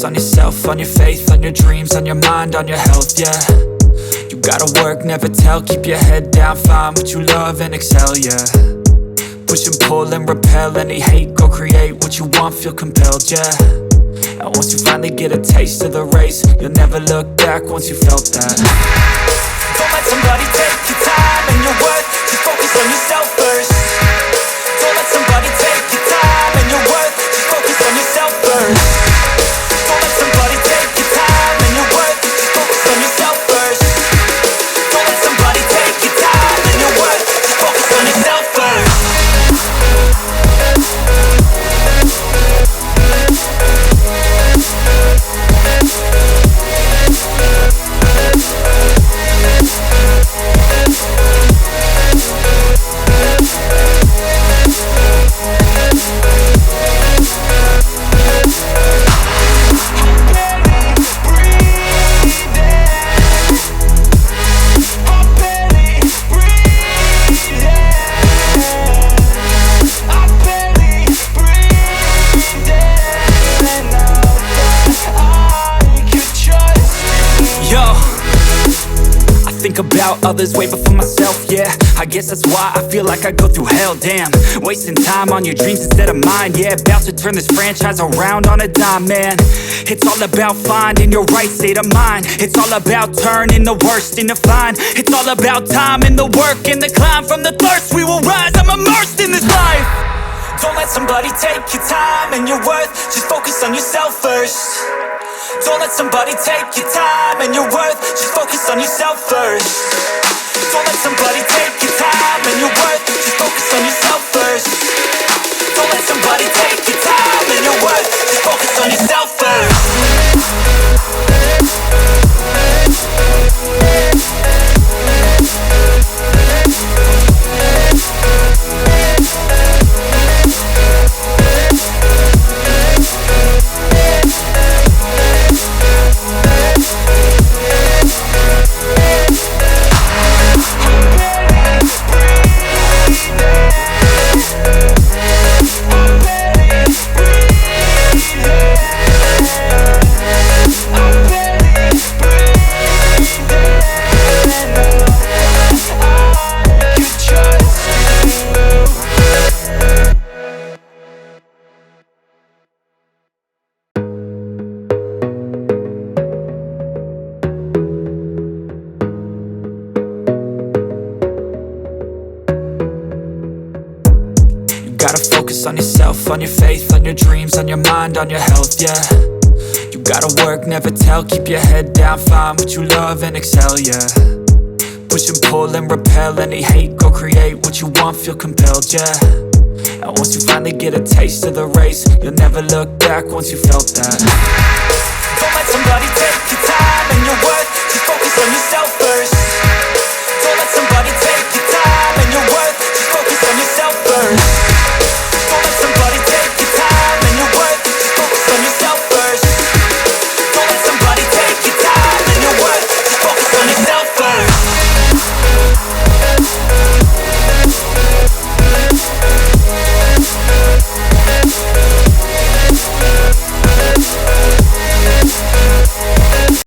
on yourself, on your faith, on your dreams, on your mind, on your health, yeah. You gotta work, never tell, keep your head down, find what you love and excel, yeah. Push and pull and repel any hate, go create what you want, feel compelled, yeah. And once you finally get a taste of the race, you'll never look back once you felt that. Don't let somebody take your time and your worth, just focus on yourself first. Don't let somebody take your time and your worth, just focus on yourself first. Don't let somebody take your time and your worth, just focus on yourself first. Don't let somebody take your time and your worth, just focus on yourself first. About others way before myself, yeah. I guess that's why I feel like I go through hell, damn. Wasting time on your dreams instead of mine, yeah. About to turn this franchise around on a dime, man. It's all about finding your right state of mind. It's all about turning the worst into fine. It's all about time and the work and the climb. From the thirst we will rise, I'm immersed in this life. Don't let somebody take your time and your worth, just focus on yourself first. Don't let somebody take your time and your worth, just focus on yourself first. Don't let somebody take your time and your worth, just focus on yourself first. Don't let somebody take your time and your worth, just focus on yourself first. On yourself, on your faith, on your dreams, on your mind, on your health, yeah. You gotta work, never tell, keep your head down, find what you love and excel, yeah. Push and pull and repel any hate, go create what you want, feel compelled, yeah. And once you finally get a taste of the race, you'll never look back once you felt that. Don't let somebody take your time